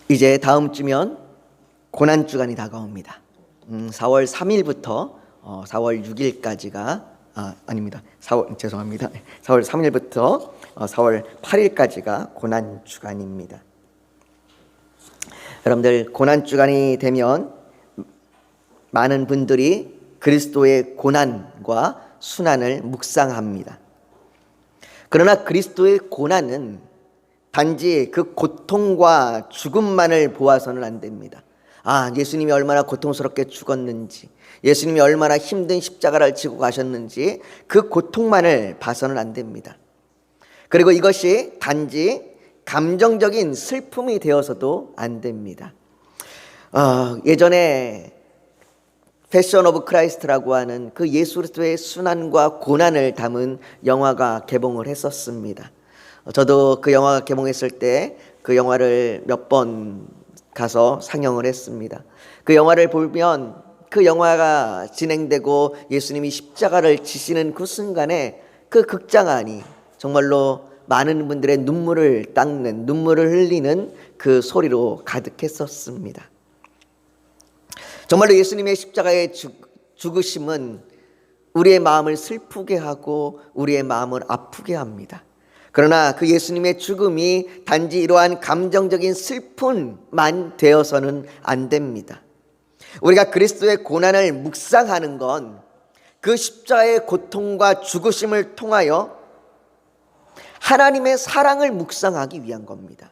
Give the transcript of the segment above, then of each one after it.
이제 다음 주면 고난주간이 다가옵니다. 4월 3일부터 4월 6일까지가 아닙니다. 4월 3일부터 4월 8일까지가 고난주간입니다. 여러분들, 고난주간이 되면 많은 분들이 그리스도의 고난과 순환을 묵상합니다. 그러나 그리스도의 고난은 단지 그 고통과 죽음만을 보아서는 안 됩니다. 예수님이 얼마나 고통스럽게 죽었는지, 예수님이 얼마나 힘든 십자가를 지고 가셨는지 그 고통만을 봐서는 안 됩니다. 그리고 이것이 단지 감정적인 슬픔이 되어서도 안 됩니다. 예전에 패션 오브 크라이스트라고 하는 그 예수 그리스도의 순환과 고난을 담은 영화가 개봉을 했었습니다. 저도 그 영화가 개봉했을 때 그 영화를 몇 번 가서 상영을 했습니다. 그 영화를 보면 그 영화가 진행되고 예수님이 십자가를 지시는 그 순간에 그 극장 안이 정말로 많은 분들의 눈물을 닦는, 눈물을 흘리는 그 소리로 가득했었습니다. 정말로 예수님의 십자가의 죽으심은 우리의 마음을 슬프게 하고 우리의 마음을 아프게 합니다. 그러나 그 예수님의 죽음이 단지 이러한 감정적인 슬픔만 되어서는 안 됩니다. 우리가 그리스도의 고난을 묵상하는 건 그 십자가의 고통과 죽으심을 통하여 하나님의 사랑을 묵상하기 위한 겁니다.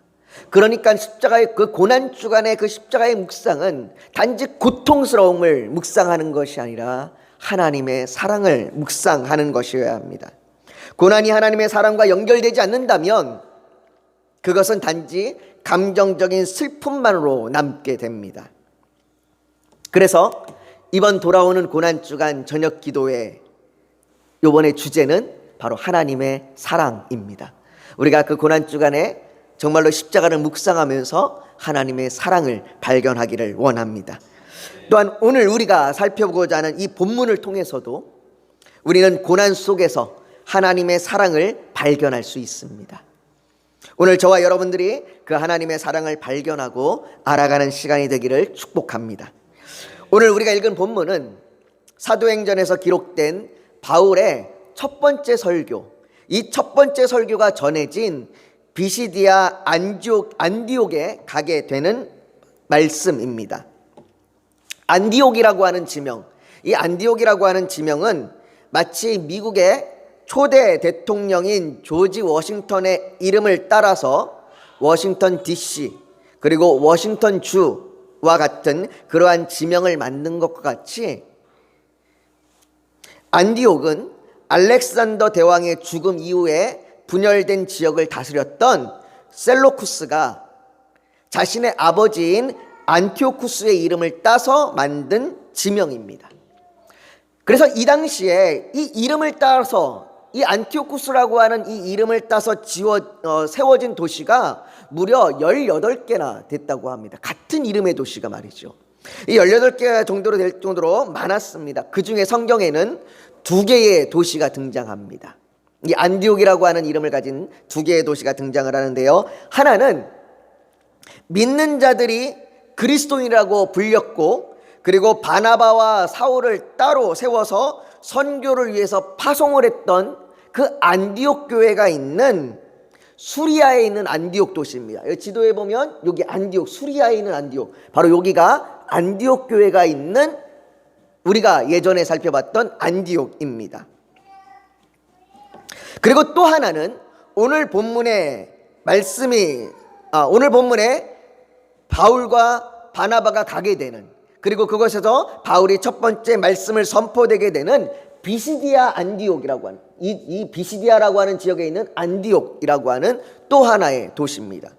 그러니까 십자가의 그 고난주간의 그 십자가의 묵상은 단지 고통스러움을 묵상하는 것이 아니라 하나님의 사랑을 묵상하는 것이어야 합니다. 고난이 하나님의 사랑과 연결되지 않는다면 그것은 단지 감정적인 슬픔만으로 남게 됩니다. 그래서 이번 돌아오는 고난주간 저녁 기도의 이번의 주제는 바로 하나님의 사랑입니다. 우리가 그 고난주간에 정말로 십자가를 묵상하면서 하나님의 사랑을 발견하기를 원합니다. 또한 오늘 우리가 살펴보고자 하는 이 본문을 통해서도 우리는 고난 속에서 하나님의 사랑을 발견할 수 있습니다. 오늘 저와 여러분들이 그 하나님의 사랑을 발견하고 알아가는 시간이 되기를 축복합니다. 오늘 우리가 읽은 본문은 사도행전에서 기록된 바울의 첫 번째 설교, 이 첫 번째 설교가 전해진 비시디아 안디옥에 가게 되는 말씀입니다. 안디옥이라고 하는 지명, 이 안디옥이라고 하는 지명은 마치 미국의 초대 대통령인 조지 워싱턴의 이름을 따라서 워싱턴 DC 그리고 워싱턴 주와 같은 그러한 지명을 만든 것과 같이 안디옥은 알렉산더 대왕의 죽음 이후에 분열된 지역을 다스렸던 셀로쿠스가 자신의 아버지인 안티오쿠스의 이름을 따서 만든 지명입니다. 그래서 이 당시에 이 이름을 따서 이 안티오쿠스라고 하는 이 이름을 따서 세워진 도시가 무려 18개나 됐다고 합니다. 같은 이름의 도시가 말이죠. 이 18개 정도로 될 정도로 많았습니다. 그 중에 성경에는 2개의 도시가 등장합니다. 이 안디옥이라고 하는 이름을 가진 2개의 도시가 등장을 하는데요. 하나는 믿는 자들이 그리스도인이라고 불렸고, 그리고 바나바와 사울을 따로 세워서 선교를 위해서 파송을 했던 그 안디옥 교회가 있는 수리아에 있는 안디옥 도시입니다. 지도에 보면 여기 안디옥, 수리아에 있는 안디옥, 바로 여기가 안디옥 교회가 있는 우리가 예전에 살펴봤던 안디옥입니다. 그리고 또 하나는 오늘 본문에 바울과 바나바가 가게 되는, 그리고 그것에서 바울이 첫 번째 말씀을 선포되게 되는 비시디아 안디옥이라고 하는, 이 비시디아라고 하는 지역에 있는 안디옥이라고 하는 또 하나의 도시입니다.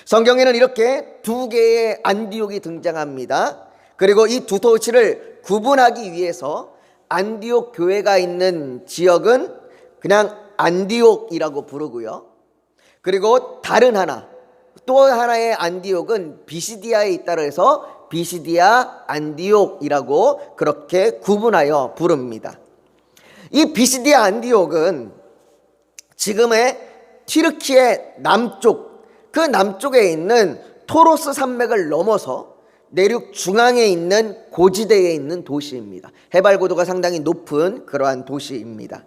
성경에는 이렇게 2개의 안디옥이 등장합니다. 그리고 이 2 도시를 구분하기 위해서 안디옥 교회가 있는 지역은 그냥 안디옥이라고 부르고요. 그리고 또 하나의 안디옥은 비시디아에 있다고 해서 비시디아 안디옥이라고 그렇게 구분하여 부릅니다. 이 비시디아 안디옥은 지금의 튀르키의 남쪽, 그 남쪽에 있는 토로스 산맥을 넘어서 내륙 중앙에 있는 고지대에 있는 도시입니다. 해발 고도가 상당히 높은 그러한 도시입니다.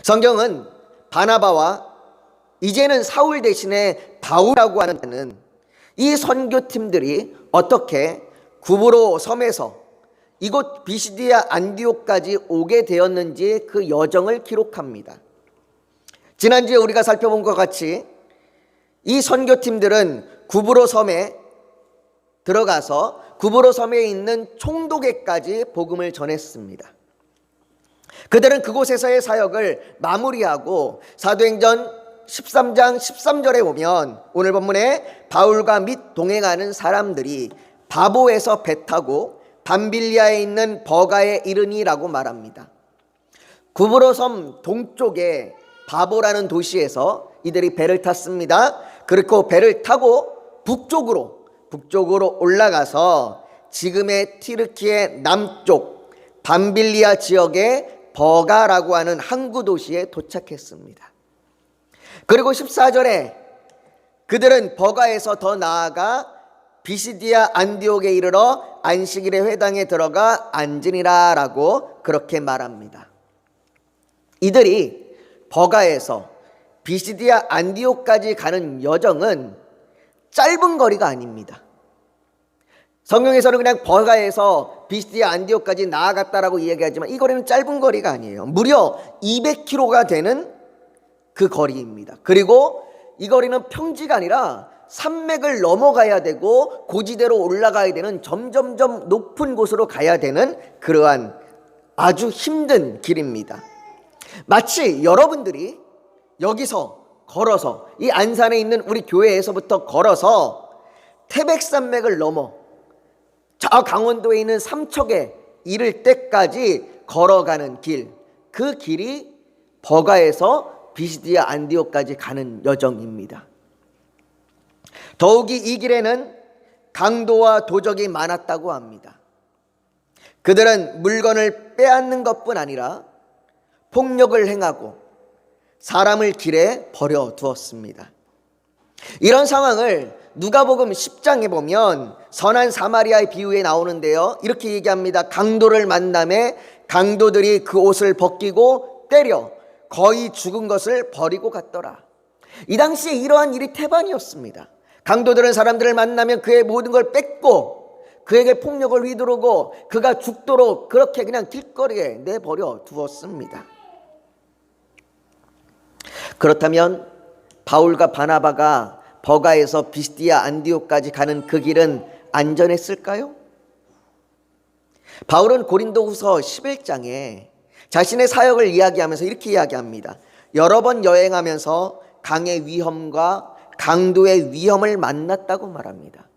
성경은 바나바와 이제는 사울 대신에 바울이라고 하는 이 선교팀들이 어떻게 구브로 섬에서 이곳 비시디아 안디옥까지 오게 되었는지 그 여정을 기록합니다. 지난주에 우리가 살펴본 것 같이 이 선교팀들은 구브로 섬에 들어가서 구브로 섬에 있는 총독에까지 복음을 전했습니다. 그들은 그곳에서의 사역을 마무리하고 사도행전 13장 13절에 보면 오늘 본문에 바울과 및 동행하는 사람들이 바보에서 배 타고 밤빌리아에 있는 버가에 이르니라고 말합니다. 구브로 섬 동쪽에 바보라는 도시에서 이들이 배를 탔습니다. 그리고 배를 타고 북쪽으로 올라가서 지금의 튀르키의 남쪽 밤빌리아 지역의 버가라고 하는 항구 도시에 도착했습니다. 그리고 14절에 그들은 버가에서 더 나아가 비시디아 안디옥에 이르러 안식일의 회당에 들어가 앉으니라 라고 그렇게 말합니다. 이들이 버가에서 비시디아 안디옥까지 가는 여정은 짧은 거리가 아닙니다. 성경에서는 그냥 버가에서 비시디아 안디옥까지 나아갔다라고 이야기하지만 이 거리는 짧은 거리가 아니에요. 무려 200km가 되는 그 거리입니다. 그리고 이 거리는 평지가 아니라 산맥을 넘어가야 되고 고지대로 올라가야 되는 점점점 높은 곳으로 가야 되는 그러한 아주 힘든 길입니다. 마치 여러분들이 여기서 걸어서 이 안산에 있는 우리 교회에서부터 걸어서 태백산맥을 넘어 저 강원도에 있는 삼척에 이를 때까지 걸어가는 길, 그 길이 버가에서 비시디아 안디옥까지 가는 여정입니다. 더욱이 이 길에는 강도와 도적이 많았다고 합니다. 그들은 물건을 빼앗는 것뿐 아니라 폭력을 행하고 사람을 길에 버려두었습니다. 이런 상황을 누가복음 10장에 보면 선한 사마리아의 비유에 나오는데요, 이렇게 얘기합니다. 강도를 만남에 강도들이 그 옷을 벗기고 때려 거의 죽은 것을 버리고 갔더라. 이 당시에 이러한 일이 태반이었습니다. 강도들은 사람들을 만나면 그의 모든 걸 뺏고 그에게 폭력을 휘두르고 그가 죽도록 그렇게 그냥 길거리에 내버려 두었습니다. 그렇다면 바울과 바나바가 버가에서 비시디아 안디옥까지 가는 그 길은 안전했을까요? 바울은 고린도후서 11장에 자신의 사역을 이야기하면서 이렇게 이야기합니다. 여러 번 여행하면서 강의 위험과 강도의 위험을 만났다고 말합니다.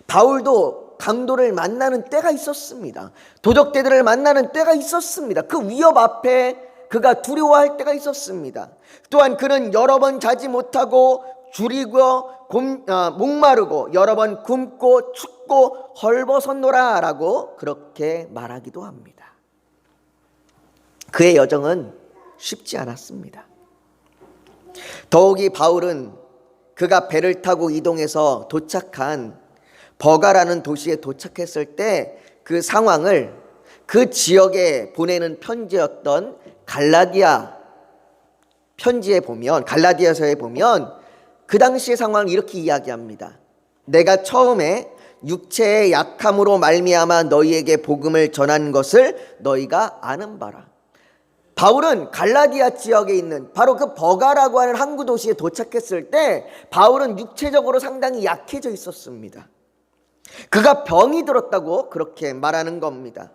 바울도 강도를 만나는 때가 있었습니다. 도적대들을 만나는 때가 있었습니다. 그 위협 앞에 그가 두려워할 때가 있었습니다. 또한 그는 여러 번 자지 못하고 줄이고 목마르고 여러 번 굶고 춥고 헐벗었노라 라고 그렇게 말하기도 합니다. 그의 여정은 쉽지 않았습니다. 더욱이 바울은 그가 배를 타고 이동해서 도착한 버가라는 도시에 도착했을 때 그 상황을 그 지역에 보내는 편지였던 갈라디아 편지에 보면, 갈라디아서에 보면 그 당시의 상황을 이렇게 이야기합니다. 내가 처음에 육체의 약함으로 말미암아 너희에게 복음을 전한 것을 너희가 아는 바라. 바울은 갈라디아 지역에 있는 바로 그 버가라고 하는 항구 도시에 도착했을 때 바울은 육체적으로 상당히 약해져 있었습니다. 그가 병이 들었다고 그렇게 말하는 겁니다.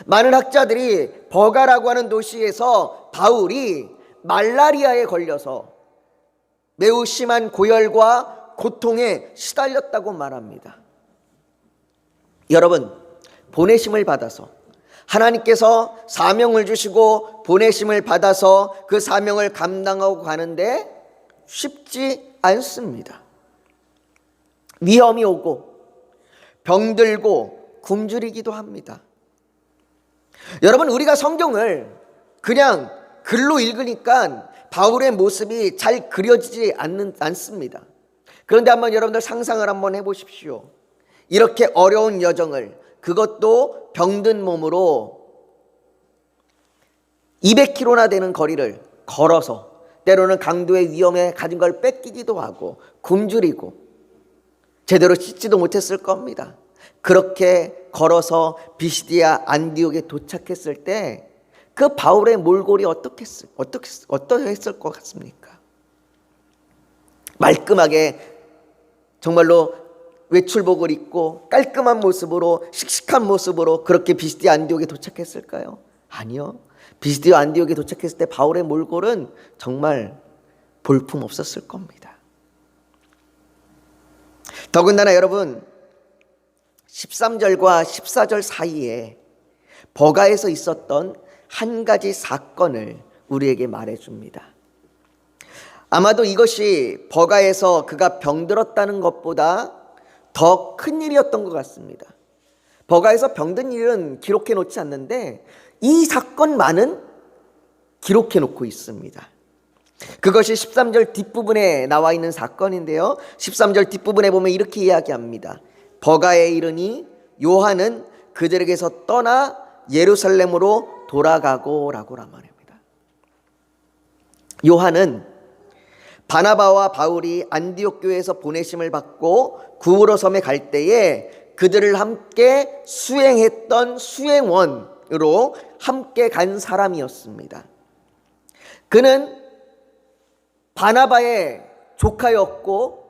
많은 학자들이 버가라고 하는 도시에서 바울이 말라리아에 걸려서 매우 심한 고열과 고통에 시달렸다고 말합니다. 여러분, 보내심을 받아서 하나님께서 사명을 주시고 보내심을 받아서 그 사명을 감당하고 가는데 쉽지 않습니다. 위험이 오고 병들고 굶주리기도 합니다. 여러분, 우리가 성경을 그냥 글로 읽으니까 바울의 모습이 잘 그려지지 않습니다. 그런데 한번 여러분들 상상을 한번 해보십시오. 이렇게 어려운 여정을, 그것도 병든 몸으로 200km나 되는 거리를 걸어서, 때로는 강도의 위험에 가진 걸 뺏기기도 하고 굶주리고 제대로 씻지도 못했을 겁니다. 그렇게 걸어서 비시디아 안디옥에 도착했을 때 그 바울의 몰골이 어떠했을 것 같습니까? 말끔하게 정말로 외출복을 입고 깔끔한 모습으로, 씩씩한 모습으로 그렇게 비시디아 안디옥에 도착했을까요? 아니요. 비시디아 안디옥에 도착했을 때 바울의 몰골은 정말 볼품 없었을 겁니다. 더군다나 여러분, 13절과 14절 사이에 버가에서 있었던 한 가지 사건을 우리에게 말해줍니다. 아마도 이것이 버가에서 그가 병들었다는 것보다 더 큰 일이었던 것 같습니다. 버가에서 병든 일은 기록해 놓지 않는데 이 사건만은 기록해 놓고 있습니다. 그것이 13절 뒷부분에 나와 있는 사건인데요, 13절 뒷부분에 보면 이렇게 이야기합니다. 버가에 이르니 요한은 그들에게서 떠나 예루살렘으로 돌아가고 라고 말합니다. 요한은 바나바와 바울이 안디옥 교회에서 보내심을 받고 구브로 섬에 갈 때에 그들을 함께 수행했던 수행원으로 함께 간 사람이었습니다. 그는 바나바의 조카였고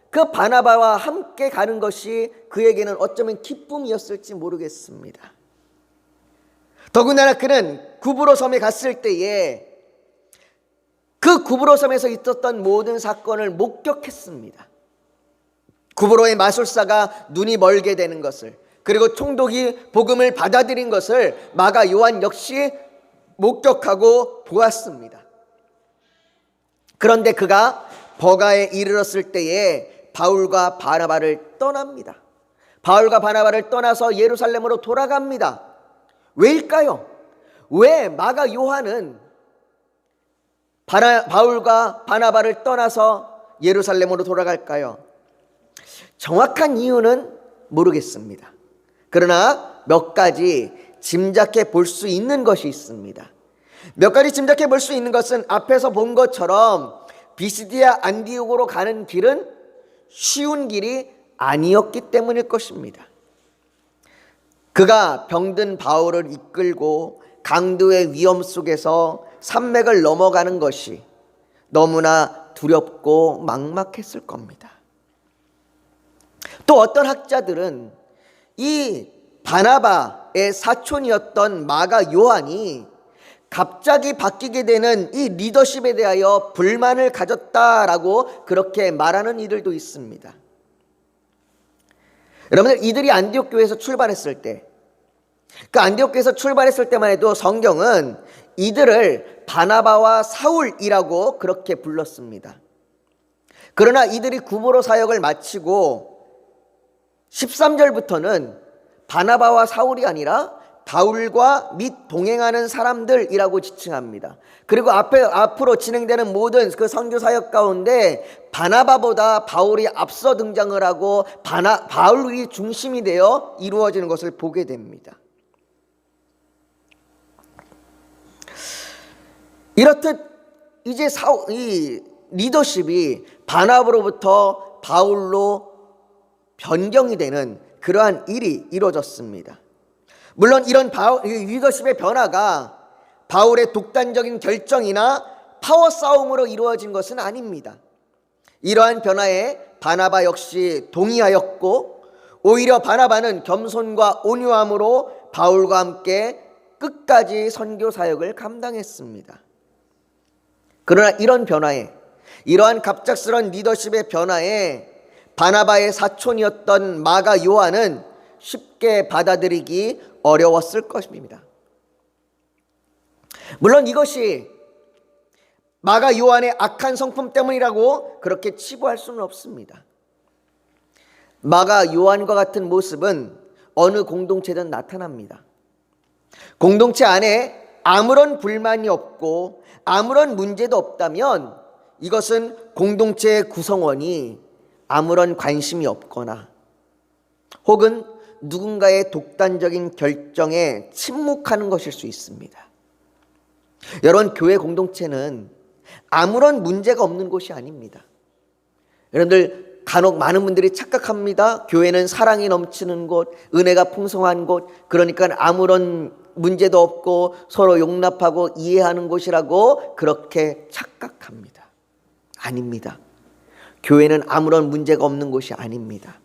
그 바나바와 함께 가는 것이 그에게는 어쩌면 기쁨이었을지 모르겠습니다. 더군다나 그는 구브로 섬에 갔을 때에 그 구브로 섬에서 있었던 모든 사건을 목격했습니다. 구브로의 마술사가 눈이 멀게 되는 것을, 그리고 총독이 복음을 받아들인 것을 마가 요한 역시 목격하고 보았습니다. 그런데 그가 버가에 이르렀을 때에 바울과 바나바를 떠납니다. 바울과 바나바를 떠나서 예루살렘으로 돌아갑니다. 왜일까요? 왜 마가 요한은 바울과 바나바를 떠나서 예루살렘으로 돌아갈까요? 정확한 이유는 모르겠습니다. 그러나 몇 가지 짐작해 볼 수 있는 것이 있습니다. 몇 가지 짐작해 볼 수 있는 것은 앞에서 본 것처럼 비시디아 안디옥으로 가는 길은 쉬운 길이 아니었기 때문일 것입니다. 그가 병든 바울을 이끌고 강도의 위험 속에서 산맥을 넘어가는 것이 너무나 두렵고 막막했을 겁니다. 또 어떤 학자들은 이 바나바의 사촌이었던 마가 요한이 갑자기 바뀌게 되는 이 리더십에 대하여 불만을 가졌다라고 그렇게 말하는 이들도 있습니다. 여러분들, 이들이 안디옥 교회에서 출발했을 때, 그 안디옥 교회에서 출발했을 때만 해도 성경은 이들을 바나바와 사울이라고 그렇게 불렀습니다. 그러나 이들이 구브로 사역을 마치고 13절부터는 바나바와 사울이 아니라 바울과 및 동행하는 사람들이라고 지칭합니다. 그리고 앞으로 진행되는 모든 그 선교 사역 가운데 바나바보다 바울이 앞서 등장을 하고 바울이 중심이 되어 이루어지는 것을 보게 됩니다. 이렇듯 이제 이 리더십이 바나바로부터 바울로 변경이 되는 그러한 일이 이루어졌습니다. 물론 이런 리더십의 변화가 바울의 독단적인 결정이나 파워 싸움으로 이루어진 것은 아닙니다. 이러한 변화에 바나바 역시 동의하였고, 오히려 바나바는 겸손과 온유함으로 바울과 함께 끝까지 선교 사역을 감당했습니다. 그러나 이런 변화에, 이러한 갑작스러운 리더십의 변화에 바나바의 사촌이었던 마가 요한은 쉽게 받아들이기 어려웠을 것입니다. 물론 이것이 마가 요한의 악한 성품 때문이라고 그렇게 치부할 수는 없습니다. 마가 요한과 같은 모습은 어느 공동체든 나타납니다. 공동체 안에 아무런 불만이 없고 아무런 문제도 없다면 이것은 공동체의 구성원이 아무런 관심이 없거나 혹은 누군가의 독단적인 결정에 침묵하는 것일 수 있습니다. 여러분, 교회 공동체는 아무런 문제가 없는 곳이 아닙니다. 여러분들 간혹 많은 분들이 착각합니다. 교회는 사랑이 넘치는 곳, 은혜가 풍성한 곳, 그러니까 아무런 문제도 없고 서로 용납하고 이해하는 곳이라고 그렇게 착각합니다. 아닙니다. 교회는 아무런 문제가 없는 곳이 아닙니다.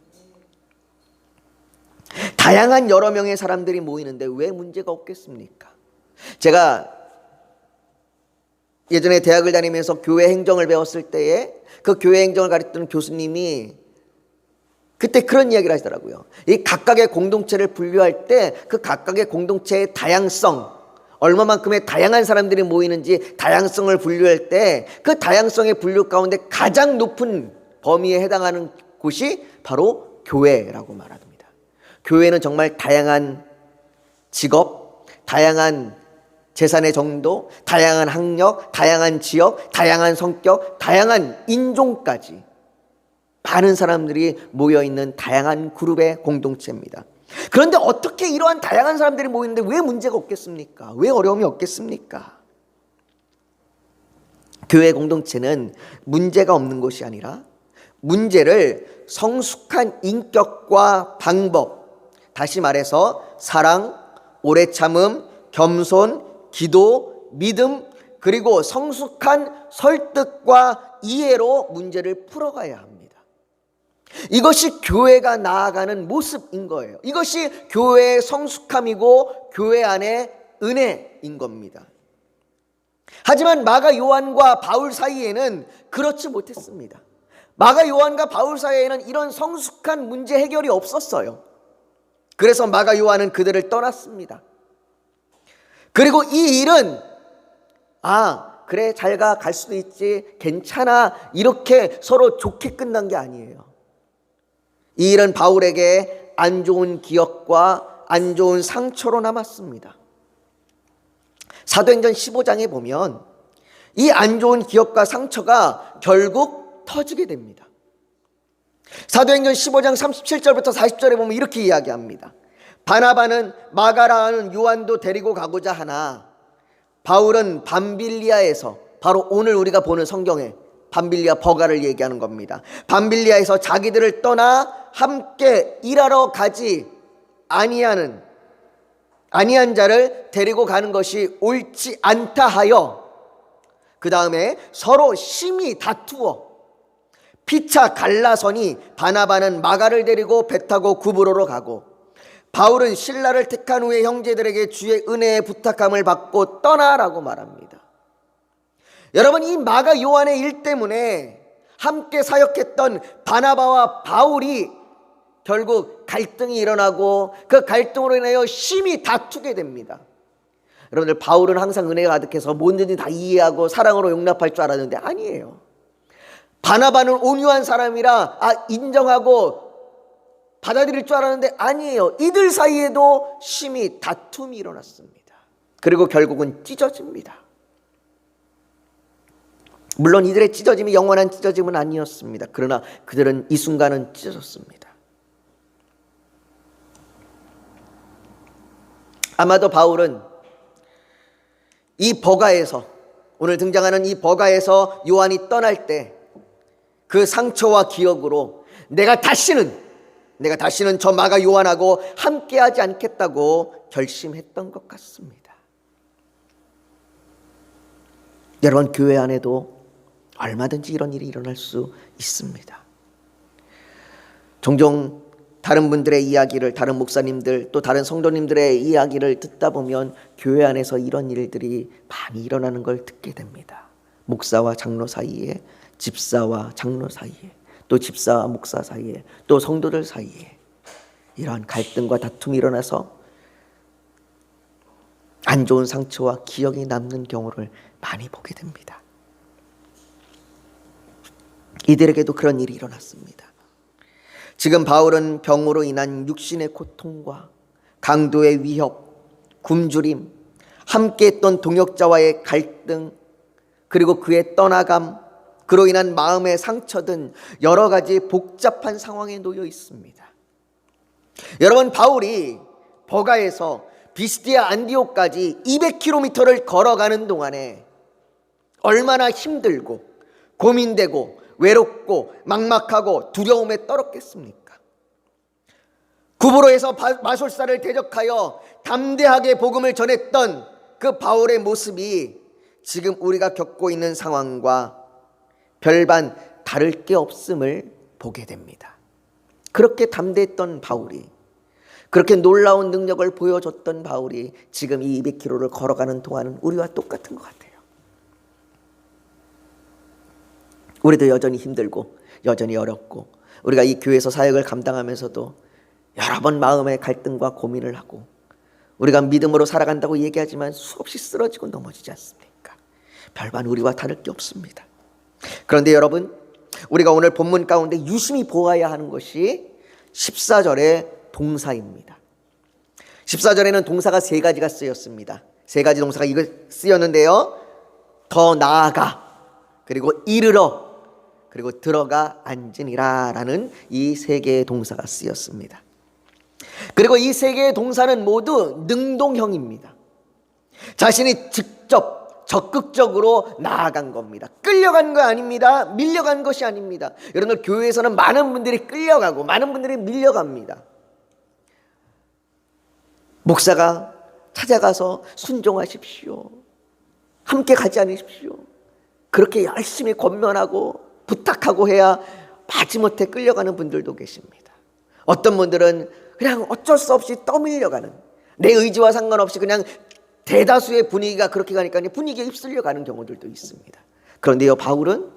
다양한 여러 명의 사람들이 모이는데 왜 문제가 없겠습니까? 제가 예전에 대학을 다니면서 교회 행정을 배웠을 때에 그 교회 행정을 가르치던 교수님이 그때 그런 이야기를 하시더라고요. 이 각각의 공동체를 분류할 때 그 각각의 공동체의 다양성, 얼마만큼의 다양한 사람들이 모이는지 다양성을 분류할 때 그 다양성의 분류 가운데 가장 높은 범위에 해당하는 곳이 바로 교회라고 말합니다. 교회는 정말 다양한 직업, 다양한 재산의 정도, 다양한 학력, 다양한 지역, 다양한 성격, 다양한 인종까지 많은 사람들이 모여있는 다양한 그룹의 공동체입니다. 그런데 어떻게 이러한 다양한 사람들이 모이는데 왜 문제가 없겠습니까? 왜 어려움이 없겠습니까? 교회 공동체는 문제가 없는 것이 아니라 문제를 성숙한 인격과 방법, 다시 말해서 사랑, 오래 참음, 겸손, 기도, 믿음, 그리고 성숙한 설득과 이해로 문제를 풀어가야 합니다. 이것이 교회가 나아가는 모습인 거예요. 이것이 교회의 성숙함이고 교회 안의 은혜인 겁니다. 하지만 마가 요한과 바울 사이에는 그렇지 못했습니다. 마가 요한과 바울 사이에는 이런 성숙한 문제 해결이 없었어요. 그래서 마가 요한은 그들을 떠났습니다. 그리고 이 일은 그래 잘 가, 갈 수도 있지, 괜찮아, 이렇게 서로 좋게 끝난 게 아니에요. 이 일은 바울에게 안 좋은 기억과 안 좋은 상처로 남았습니다. 사도행전 15장에 보면 이 안 좋은 기억과 상처가 결국 터지게 됩니다. 사도행전 15장 37절부터 40절에 보면 이렇게 이야기합니다. 바나바는 마가라는 요한도 데리고 가고자 하나 바울은 밤빌리아에서, 바로 오늘 우리가 보는 성경에 밤빌리아 버가를 얘기하는 겁니다. 밤빌리아에서 자기들을 떠나 함께 일하러 가지 아니한 자를 데리고 가는 것이 옳지 않다 하여 그 다음에 서로 심히 다투어 피차 갈라서니 바나바는 마가를 데리고 배 타고 구브로로 가고 바울은 실라를 택한 후에 형제들에게 주의 은혜의 부탁함을 받고 떠나라고 말합니다. 여러분, 이 마가 요한의 일 때문에 함께 사역했던 바나바와 바울이 결국 갈등이 일어나고 그 갈등으로 인하여 심히 다투게 됩니다. 여러분들, 바울은 항상 은혜가 가득해서 뭐든지 다 이해하고 사랑으로 용납할 줄 알았는데 아니에요. 바나바는 온유한 사람이라 인정하고 받아들일 줄 알았는데 아니에요. 이들 사이에도 심히 다툼이 일어났습니다. 그리고 결국은 찢어집니다. 물론 이들의 찢어짐이 영원한 찢어짐은 아니었습니다. 그러나 그들은 이 순간은 찢어졌습니다. 아마도 바울은 이 버가에서, 오늘 등장하는 이 버가에서 요한이 떠날 때 그 상처와 기억으로 내가 다시는 저 마가 요한하고 함께하지 않겠다고 결심했던 것 같습니다. 여러분, 교회 안에도 얼마든지 이런 일이 일어날 수 있습니다. 종종 다른 분들의 이야기를, 다른 목사님들 또 다른 성도님들의 이야기를 듣다 보면 교회 안에서 이런 일들이 많이 일어나는 걸 듣게 됩니다. 목사와 장로 사이에, 집사와 장로 사이에, 또 집사와 목사 사이에, 또 성도들 사이에 이러한 갈등과 다툼이 일어나서 안 좋은 상처와 기억이 남는 경우를 많이 보게 됩니다. 이들에게도 그런 일이 일어났습니다. 지금 바울은 병으로 인한 육신의 고통과 강도의 위협, 굶주림, 함께했던 동역자와의 갈등, 그리고 그의 떠나감, 그로 인한 마음의 상처 등 여러 가지 복잡한 상황에 놓여 있습니다. 여러분, 바울이 버가에서 비스디아 안디옥까지 200km를 걸어가는 동안에 얼마나 힘들고 고민되고 외롭고 막막하고 두려움에 떨었겠습니까? 구브로에서 마술사를 대적하여 담대하게 복음을 전했던 그 바울의 모습이 지금 우리가 겪고 있는 상황과 별반 다를 게 없음을 보게 됩니다. 그렇게 담대했던 바울이, 그렇게 놀라운 능력을 보여줬던 바울이 지금 이 200km를 걸어가는 동안은 우리와 똑같은 것 같아요. 우리도 여전히 힘들고 여전히 어렵고, 우리가 이 교회에서 사역을 감당하면서도 여러 번 마음의 갈등과 고민을 하고, 우리가 믿음으로 살아간다고 얘기하지만 수없이 쓰러지고 넘어지지 않습니까? 별반 우리와 다를 게 없습니다. 그런데 여러분, 우리가 오늘 본문 가운데 유심히 보아야 하는 것이 14절의 동사입니다. 14절에는 동사가 세 가지가 쓰였습니다. 세 가지 동사가 이거 쓰였는데요. 더 나아가, 그리고 이르러, 그리고 들어가 앉으니라 라는 이 세 개의 동사가 쓰였습니다. 그리고 이 세 개의 동사는 모두 능동형입니다. 자신이 직접 적극적으로 나아간 겁니다. 끌려간 거 아닙니다. 밀려간 것이 아닙니다. 여러분들, 교회에서는 많은 분들이 끌려가고 많은 분들이 밀려갑니다. 목사가 찾아가서 순종하십시오, 함께 가지 않으십시오, 그렇게 열심히 권면하고 부탁하고 해야 마지못해 끌려가는 분들도 계십니다. 어떤 분들은 그냥 어쩔 수 없이 떠밀려가는, 내 의지와 상관없이 그냥 대다수의 분위기가 그렇게 가니까 분위기에 휩쓸려 가는 경우들도 있습니다. 그런데요, 바울은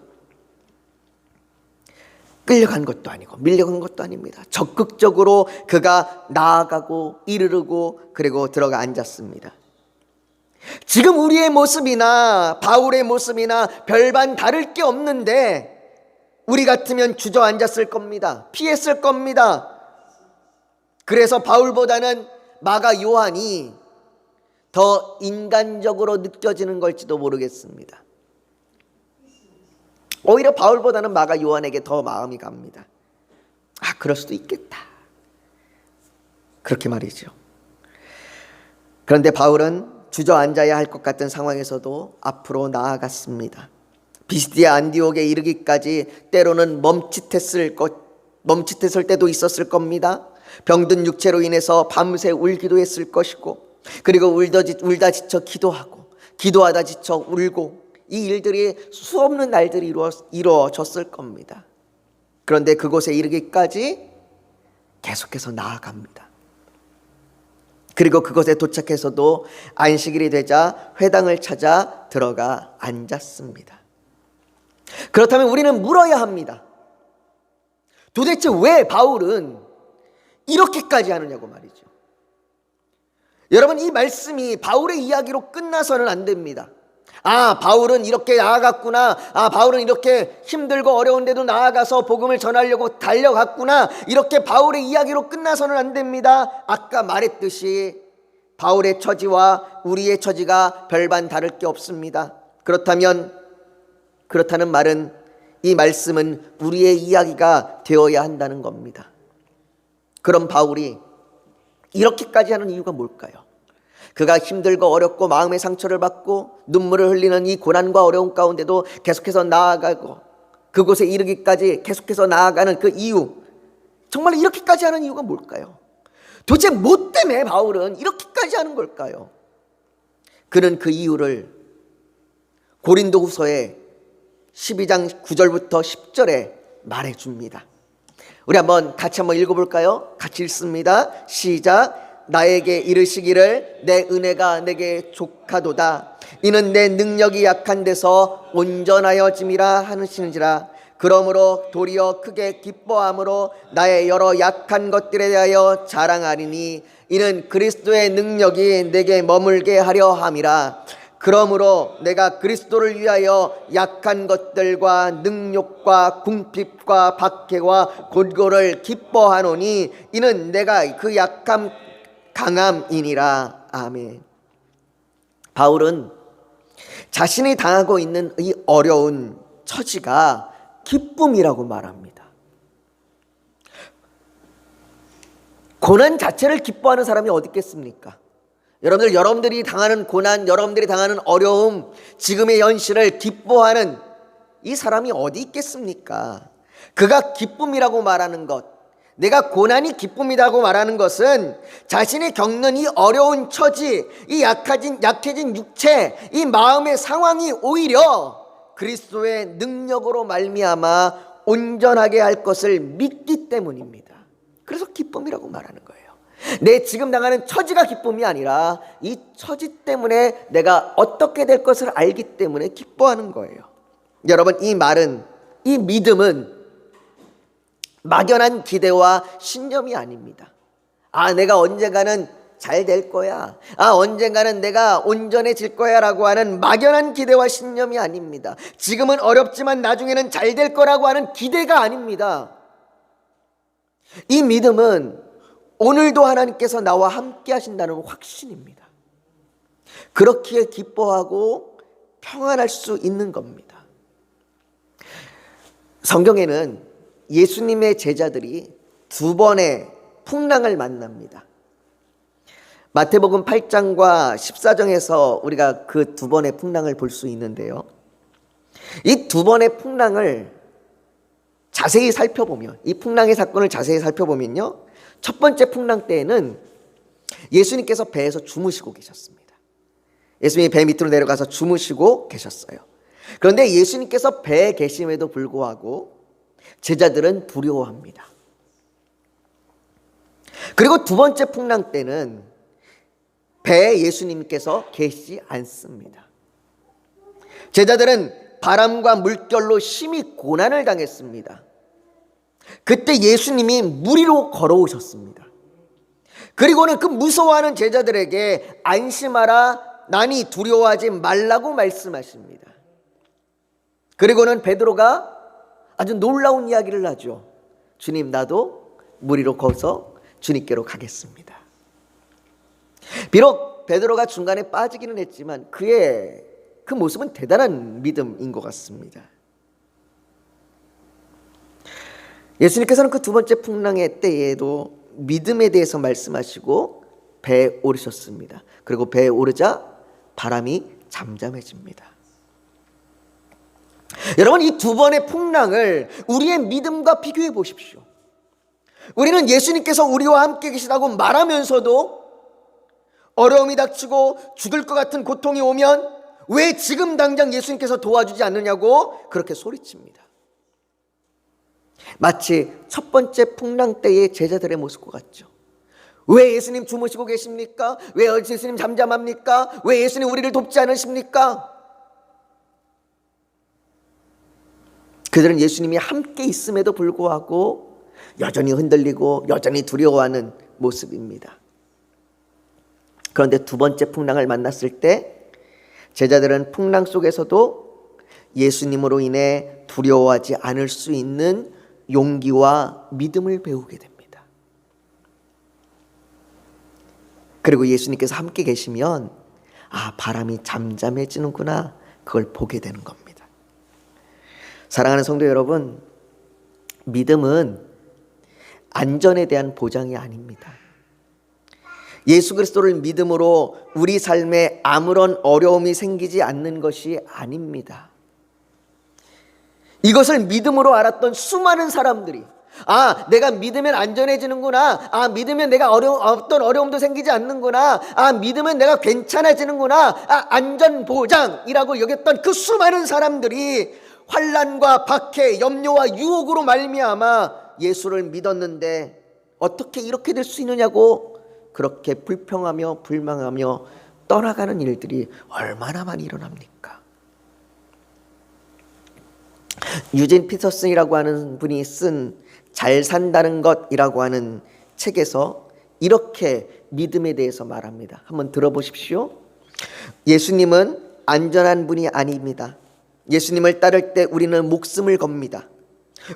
끌려간 것도 아니고 밀려간 것도 아닙니다. 적극적으로 그가 나아가고 이르르고 그리고 들어가 앉았습니다. 지금 우리의 모습이나 바울의 모습이나 별반 다를 게 없는데, 우리 같으면 주저앉았을 겁니다. 피했을 겁니다. 그래서 바울보다는 마가 요한이 더 인간적으로 느껴지는 걸지도 모르겠습니다. 오히려 바울보다는 마가 요한에게 더 마음이 갑니다. 아, 그럴 수도 있겠다, 그렇게 말이죠. 그런데 바울은 주저앉아야 할 것 같은 상황에서도 앞으로 나아갔습니다. 비스디아 안디옥에 이르기까지 때로는 멈칫했을 때도 있었을 겁니다. 병든 육체로 인해서 밤새 울기도 했을 것이고, 그리고 울다 지쳐 기도하고, 기도하다 지쳐 울고, 이 일들이 수없는 날들이 이루어졌을 겁니다. 그런데 그곳에 이르기까지 계속해서 나아갑니다. 그리고 그곳에 도착해서도 안식일이 되자 회당을 찾아 들어가 앉았습니다. 그렇다면 우리는 물어야 합니다. 도대체 왜 바울은 이렇게까지 하느냐고 말이죠. 여러분, 이 말씀이 바울의 이야기로 끝나서는 안 됩니다. 아, 바울은 이렇게 나아갔구나, 아, 바울은 이렇게 힘들고 어려운데도 나아가서 복음을 전하려고 달려갔구나, 이렇게 바울의 이야기로 끝나서는 안 됩니다. 아까 말했듯이 바울의 처지와 우리의 처지가 별반 다를 게 없습니다. 그렇다는 말은, 이 말씀은 우리의 이야기가 되어야 한다는 겁니다. 그럼 바울이 이렇게까지 하는 이유가 뭘까요? 그가 힘들고 어렵고 마음의 상처를 받고 눈물을 흘리는 이 고난과 어려움 가운데도 계속해서 나아가고 그곳에 이르기까지 계속해서 나아가는 그 이유, 정말 이렇게까지 하는 이유가 뭘까요? 도대체 뭐 때문에 바울은 이렇게까지 하는 걸까요? 그는 그 이유를 고린도후서의 12장 9절부터 10절에 말해줍니다. 우리 같이 한번 읽어볼까요? 같이 읽습니다. 시작. 나에게 이르시기를 내 은혜가 내게 족하도다. 이는 내 능력이 약한 데서 온전하여짐이라 하시는지라. 그러므로 도리어 크게 기뻐함으로 나의 여러 약한 것들에 대하여 자랑하리니 이는 그리스도의 능력이 내게 머물게 하려 함이라. 그러므로 내가 그리스도를 위하여 약한 것들과 능욕과 궁핍과 박해와 곤고를 기뻐하노니 이는 내가 그 약함 강함이니라. 아멘. 바울은 자신이 당하고 있는 이 어려운 처지가 기쁨이라고 말합니다. 고난 자체를 기뻐하는 사람이 어디 있겠습니까? 여러분들이 당하는 고난, 여러분들이 당하는 어려움, 지금의 현실을 기뻐하는 이 사람이 어디 있겠습니까? 그가 기쁨이라고 말하는 것, 내가 고난이 기쁨이라고 말하는 것은 자신이 겪는 이 어려운 처지, 이 약해진 육체, 이 마음의 상황이 오히려 그리스도의 능력으로 말미암아 온전하게 할 것을 믿기 때문입니다. 그래서 기쁨이라고 말하는 거예요. 내 지금 당하는 처지가 기쁨이 아니라 이 처지 때문에 내가 어떻게 될 것을 알기 때문에 기뻐하는 거예요. 여러분, 이 말은, 이 믿음은 막연한 기대와 신념이 아닙니다. 내가 언젠가는 잘 될 거야. 언젠가는 내가 온전해질 거야 라고 하는 막연한 기대와 신념이 아닙니다. 지금은 어렵지만 나중에는 잘 될 거라고 하는 기대가 아닙니다. 이 믿음은 오늘도 하나님께서 나와 함께 하신다는 확신입니다. 그렇기에 기뻐하고 평안할 수 있는 겁니다. 성경에는 예수님의 제자들이 두 번의 풍랑을 만납니다. 마태복음 8장과 14장에서 우리가 그 두 번의 풍랑을 볼 수 있는데요. 이 두 번의 풍랑을 자세히 살펴보면, 이 풍랑의 사건을 자세히 살펴보면요, 첫 번째 풍랑 때에는 예수님께서 배에서 주무시고 계셨습니다. 예수님이 배 밑으로 내려가서 주무시고 계셨어요. 그런데 예수님께서 배에 계심에도 불구하고 제자들은 두려워합니다. 그리고 두 번째 풍랑 때는 배에 예수님께서 계시지 않습니다. 제자들은 바람과 물결로 심히 고난을 당했습니다. 그때 예수님이 물 위로 걸어오셨습니다. 그리고는 그 무서워하는 제자들에게 안심하라, 나니 두려워하지 말라고 말씀하십니다. 그리고는 베드로가 아주 놀라운 이야기를 하죠. 주님, 나도 물 위로 걸어서 주님께로 가겠습니다. 비록 베드로가 중간에 빠지기는 했지만 그의 그 모습은 대단한 믿음인 것 같습니다. 예수님께서는 그 두 번째 풍랑의 때에도 믿음에 대해서 말씀하시고 배에 오르셨습니다. 그리고 배에 오르자 바람이 잠잠해집니다. 여러분, 이 두 번의 풍랑을 우리의 믿음과 비교해 보십시오. 우리는 예수님께서 우리와 함께 계시다고 말하면서도 어려움이 닥치고 죽을 것 같은 고통이 오면 왜 지금 당장 예수님께서 도와주지 않느냐고 그렇게 소리칩니다. 마치 첫 번째 풍랑 때의 제자들의 모습과 같죠. 왜 예수님 주무시고 계십니까? 왜 예수님 잠잠합니까? 왜 예수님 우리를 돕지 않으십니까? 그들은 예수님이 함께 있음에도 불구하고 여전히 흔들리고 여전히 두려워하는 모습입니다. 그런데 두 번째 풍랑을 만났을 때 제자들은 풍랑 속에서도 예수님으로 인해 두려워하지 않을 수 있는 용기와 믿음을 배우게 됩니다. 그리고 예수님께서 함께 계시면 바람이 잠잠해지는구나, 그걸 보게 되는 겁니다. 사랑하는 성도 여러분, 믿음은 안전에 대한 보장이 아닙니다. 예수 그리스도를 믿음으로 우리 삶에 아무런 어려움이 생기지 않는 것이 아닙니다. 이것을 믿음으로 알았던 수많은 사람들이 내가 믿으면 안전해지는구나, 믿으면 내가 어떤 어려움도 생기지 않는구나, 믿으면 내가 괜찮아지는구나, 안전보장이라고 여겼던 그 수많은 사람들이 환난과 박해, 염려와 유혹으로 말미암아 예수를 믿었는데 어떻게 이렇게 될 수 있느냐고 그렇게 불평하며 불망하며 떠나가는 일들이 얼마나 많이 일어납니까? 유진 피터슨이라고 하는 분이 쓴 잘 산다는 것이라고 하는 책에서 이렇게 믿음에 대해서 말합니다. 한번 들어보십시오. 예수님은 안전한 분이 아닙니다. 예수님을 따를 때 우리는 목숨을 겁니다.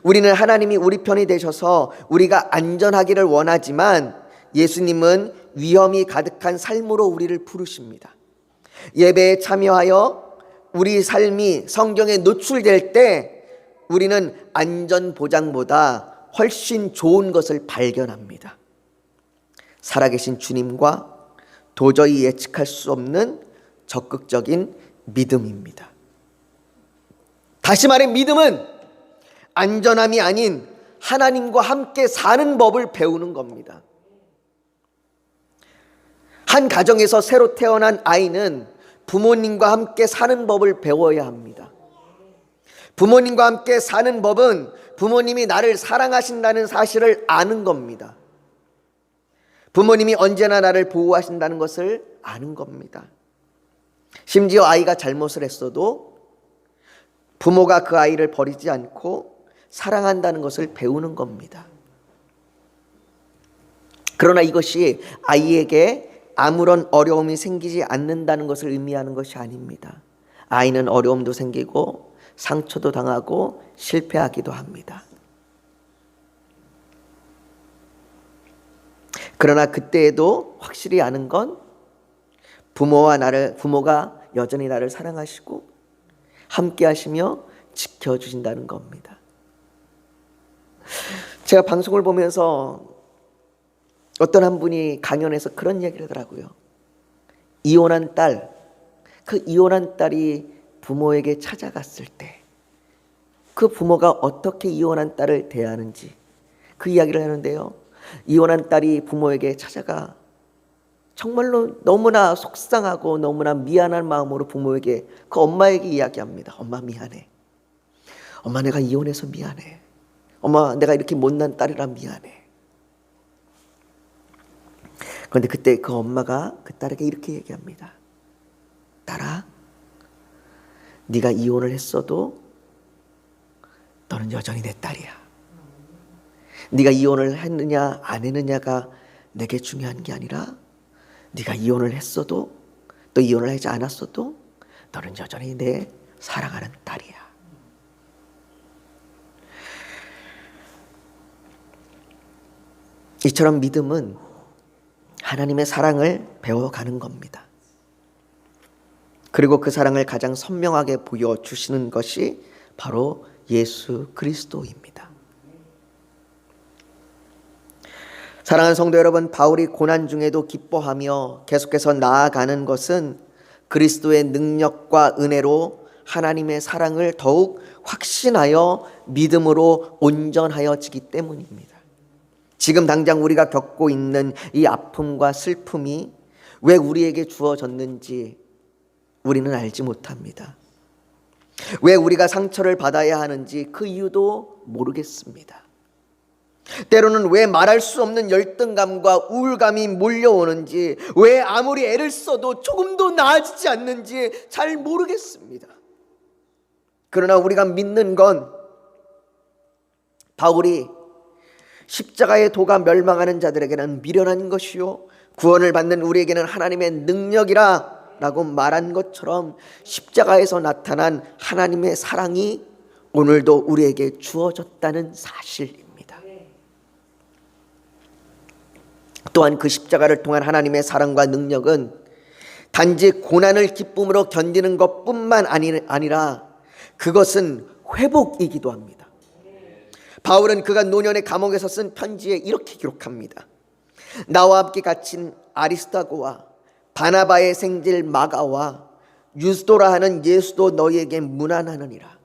우리는 하나님이 우리 편이 되셔서 우리가 안전하기를 원하지만 예수님은 위험이 가득한 삶으로 우리를 부르십니다. 예배에 참여하여 우리 삶이 성경에 노출될 때 우리는 안전보장보다 훨씬 좋은 것을 발견합니다. 살아계신 주님과 도저히 예측할 수 없는 적극적인 믿음입니다. 다시 말해 믿음은 안전함이 아닌 하나님과 함께 사는 법을 배우는 겁니다. 한 가정에서 새로 태어난 아이는 부모님과 함께 사는 법을 배워야 합니다. 부모님과 함께 사는 법은 부모님이 나를 사랑하신다는 사실을 아는 겁니다. 부모님이 언제나 나를 보호하신다는 것을 아는 겁니다. 심지어 아이가 잘못을 했어도 부모가 그 아이를 버리지 않고 사랑한다는 것을 배우는 겁니다. 그러나 이것이 아이에게 아무런 어려움이 생기지 않는다는 것을 의미하는 것이 아닙니다. 아이는 어려움도 생기고 상처도 당하고 실패하기도 합니다. 그러나 그때에도 확실히 아는 건 부모가 여전히 나를 사랑하시고 함께 하시며 지켜주신다는 겁니다. 제가 방송을 보면서 어떤 한 분이 강연에서 그런 얘기를 하더라고요. 이혼한 딸, 그 이혼한 딸이 부모에게 찾아갔을 때 그 부모가 어떻게 이혼한 딸을 대하는지 그 이야기를 하는데요. 이혼한 딸이 부모에게 찾아가 정말로 너무나 속상하고 너무나 미안한 마음으로 부모에게 그 엄마에게 이야기합니다. 엄마 미안해. 엄마 내가 이혼해서 미안해. 엄마 내가 이렇게 못난 딸이라 미안해. 그런데 그때 그 엄마가 그 딸에게 이렇게 얘기합니다. 딸아, 네가 이혼을 했어도 너는 여전히 내 딸이야. 네가 이혼을 했느냐 안 했느냐가 내게 중요한 게 아니라 네가 이혼을 했어도 또 이혼을 하지 않았어도 너는 여전히 내 사랑하는 딸이야. 이처럼 믿음은 하나님의 사랑을 배워가는 겁니다. 그리고 그 사랑을 가장 선명하게 보여주시는 것이 바로 예수 그리스도입니다. 사랑하는 성도 여러분, 바울이 고난 중에도 기뻐하며 계속해서 나아가는 것은 그리스도의 능력과 은혜로 하나님의 사랑을 더욱 확신하여 믿음으로 온전하여지기 때문입니다. 지금 당장 우리가 겪고 있는 이 아픔과 슬픔이 왜 우리에게 주어졌는지 우리는 알지 못합니다. 왜 우리가 상처를 받아야 하는지 그 이유도 모르겠습니다. 때로는 왜 말할 수 없는 열등감과 우울감이 몰려오는지, 왜 아무리 애를 써도 조금도 나아지지 않는지 잘 모르겠습니다. 그러나 우리가 믿는 건 바울이 십자가의 도가 멸망하는 자들에게는 미련한 것이요 구원을 받는 우리에게는 하나님의 능력이라 라고 말한 것처럼 십자가에서 나타난 하나님의 사랑이 오늘도 우리에게 주어졌다는 사실입니다. 또한 그 십자가를 통한 하나님의 사랑과 능력은 단지 고난을 기쁨으로 견디는 것뿐만 아니라 그것은 회복이기도 합니다. 바울은 그가 노년의 감옥에서 쓴 편지에 이렇게 기록합니다. 나와 함께 갇힌 아리스타고와 바나바의 생질 마가와 유스도라 하는 예수도 너희에게 문안하느니라.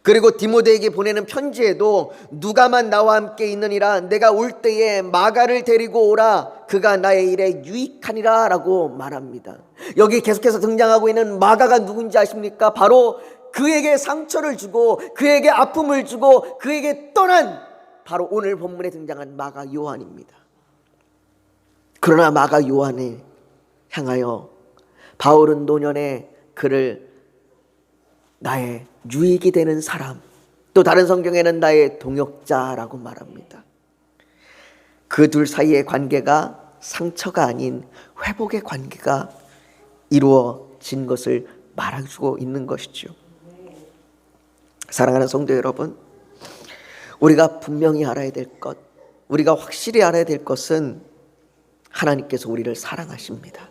그리고 디모데에게 보내는 편지에도 누가만 나와 함께 있느니라 내가 올 때에 마가를 데리고 오라 그가 나의 일에 유익하니라 라고 말합니다. 여기 계속해서 등장하고 있는 마가가 누군지 아십니까? 바로 그에게 상처를 주고 그에게 아픔을 주고 그에게 떠난 바로 오늘 본문에 등장한 마가 요한입니다. 그러나 마가 요한을 향하여 바울은 노년에 그를 나의 유익이 되는 사람, 또 다른 성경에는 나의 동역자라고 말합니다. 그 둘 사이의 관계가 상처가 아닌 회복의 관계가 이루어진 것을 말해주고 있는 것이죠. 사랑하는 성도 여러분, 우리가 분명히 알아야 될 것, 우리가 확실히 알아야 될 것은 하나님께서 우리를 사랑하십니다.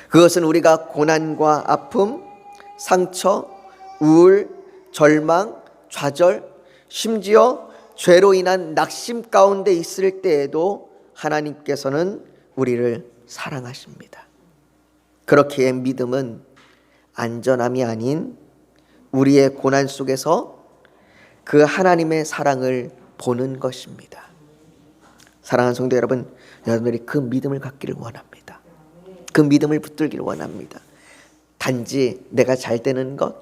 그것은 우리가 고난과 아픔, 상처, 우울, 절망, 좌절, 심지어 죄로 인한 낙심 가운데 있을 때에도 하나님께서는 우리를 사랑하십니다. 그렇기에 믿음은 안전함이 아닌 우리의 고난 속에서 그 하나님의 사랑을 보는 것입니다. 사랑하는 성도 여러분, 여러분들이 그 믿음을 갖기를 원합니다. 그 믿음을 붙들기를 원합니다. 단지 내가 잘 되는 것,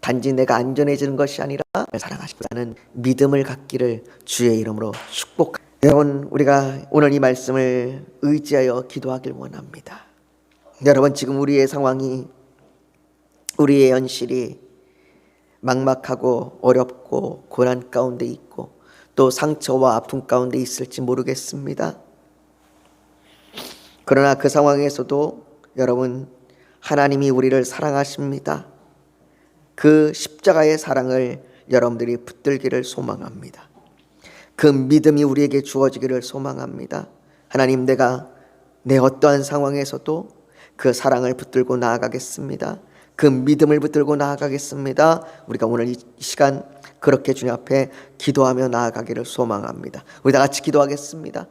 단지 내가 안전해지는 것이 아니라 사랑하시는 믿음을 갖기를 주의 이름으로 축복합니다. 여러분, 우리가 오늘 이 말씀을 의지하여 기도하길 원합니다. 여러분, 지금 우리의 상황이, 우리의 현실이 막막하고 어렵고 고난 가운데 있고 또 상처와 아픔 가운데 있을지 모르겠습니다. 그러나 그 상황에서도 여러분, 하나님이 우리를 사랑하십니다. 그 십자가의 사랑을 여러분들이 붙들기를 소망합니다. 그 믿음이 우리에게 주어지기를 소망합니다. 하나님, 내가 내 어떠한 상황에서도 그 사랑을 붙들고 나아가겠습니다. 그 믿음을 붙들고 나아가겠습니다. 우리가 오늘 이 시간 그렇게 주님 앞에 기도하며 나아가기를 소망합니다. 우리 다 같이 기도하겠습니다.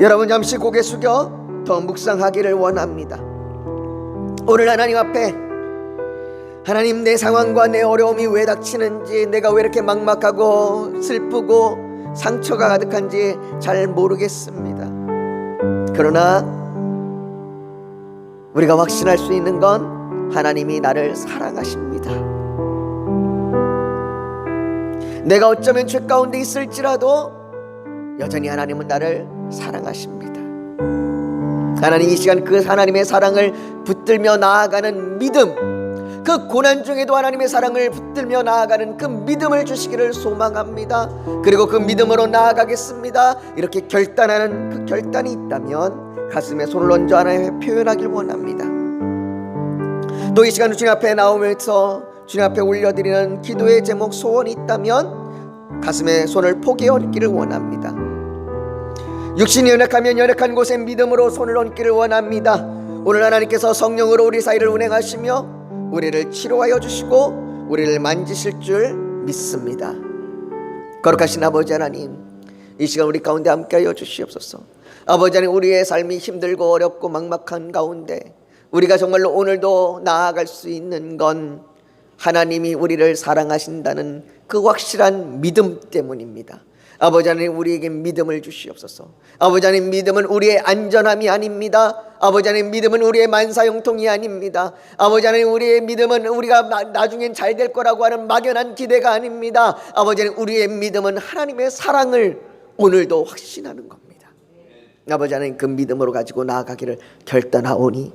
여러분, 잠시 고개 숙여 더 묵상하기를 원합니다. 오늘 하나님 앞에, 하나님, 내 상황과 내 어려움이 왜 닥치는지, 내가 왜 이렇게 막막하고 슬프고 상처가 가득한지 잘 모르겠습니다. 그러나 우리가 확신할 수 있는 건 하나님이 나를 사랑하십니다. 내가 어쩌면 죄 가운데 있을지라도 여전히 하나님은 나를 사랑하십니다. 하나님, 이 시간 그 하나님의 사랑을 붙들며 나아가는 믿음, 그 고난 중에도 하나님의 사랑을 붙들며 나아가는 그 믿음을 주시기를 소망합니다. 그리고 그 믿음으로 나아가겠습니다, 이렇게 결단하는 그 결단이 있다면 가슴에 손을 얹어 하나님의 표현하길 원합니다. 또 이 시간 주님 앞에 나오면서 주님 앞에 올려드리는 기도의 제목, 소원이 있다면 가슴에 손을 포개 얹기를 원합니다. 육신이 연약하면 연약한 곳에 믿음으로 손을 얹기를 원합니다. 오늘 하나님께서 성령으로 우리 사이를 운행하시며 우리를 치료하여 주시고 우리를 만지실 줄 믿습니다. 거룩하신 아버지 하나님, 이 시간 우리 가운데 함께하여 주시옵소서. 아버지 하나님, 우리의 삶이 힘들고 어렵고 막막한 가운데 우리가 정말로 오늘도 나아갈 수 있는 건 하나님이 우리를 사랑하신다는 그 확실한 믿음 때문입니다. 아버지 하나님, 우리에게 믿음을 주시옵소서. 아버지 하나님, 믿음은 우리의 안전함이 아닙니다. 아버지 하나님, 믿음은 우리의 만사형통이 아닙니다. 아버지 하나님, 우리의 믿음은 우리가 나중엔 잘 될 거라고 하는 막연한 기대가 아닙니다. 아버지 하나님, 우리의 믿음은 하나님의 사랑을 오늘도 확신하는 겁니다. 아버지 하나님, 그 믿음으로 가지고 나아가기를 결단하오니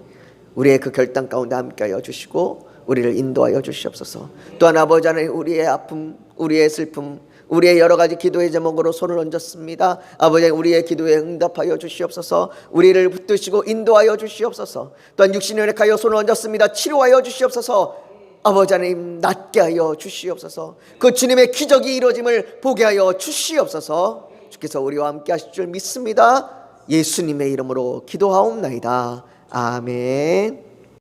우리의 그 결단 가운데 함께하여 주시고 우리를 인도하여 주시옵소서. 또한 아버지 하나님, 우리의 아픔, 우리의 슬픔, 우리의 여러 가지 기도의 제목으로 손을 얹었습니다. 아버지, 우리의 기도에 응답하여 주시옵소서. 우리를 붙드시고 인도하여 주시옵소서. 또한 육신에 연약하여 손을 얹었습니다. 치료하여 주시옵소서. 아버지 하나님, 낫게 하여 주시옵소서. 그 주님의 기적이 이루어짐을 보게 하여 주시옵소서. 주께서 우리와 함께 하실 줄 믿습니다. 예수님의 이름으로 기도하옵나이다. 아멘.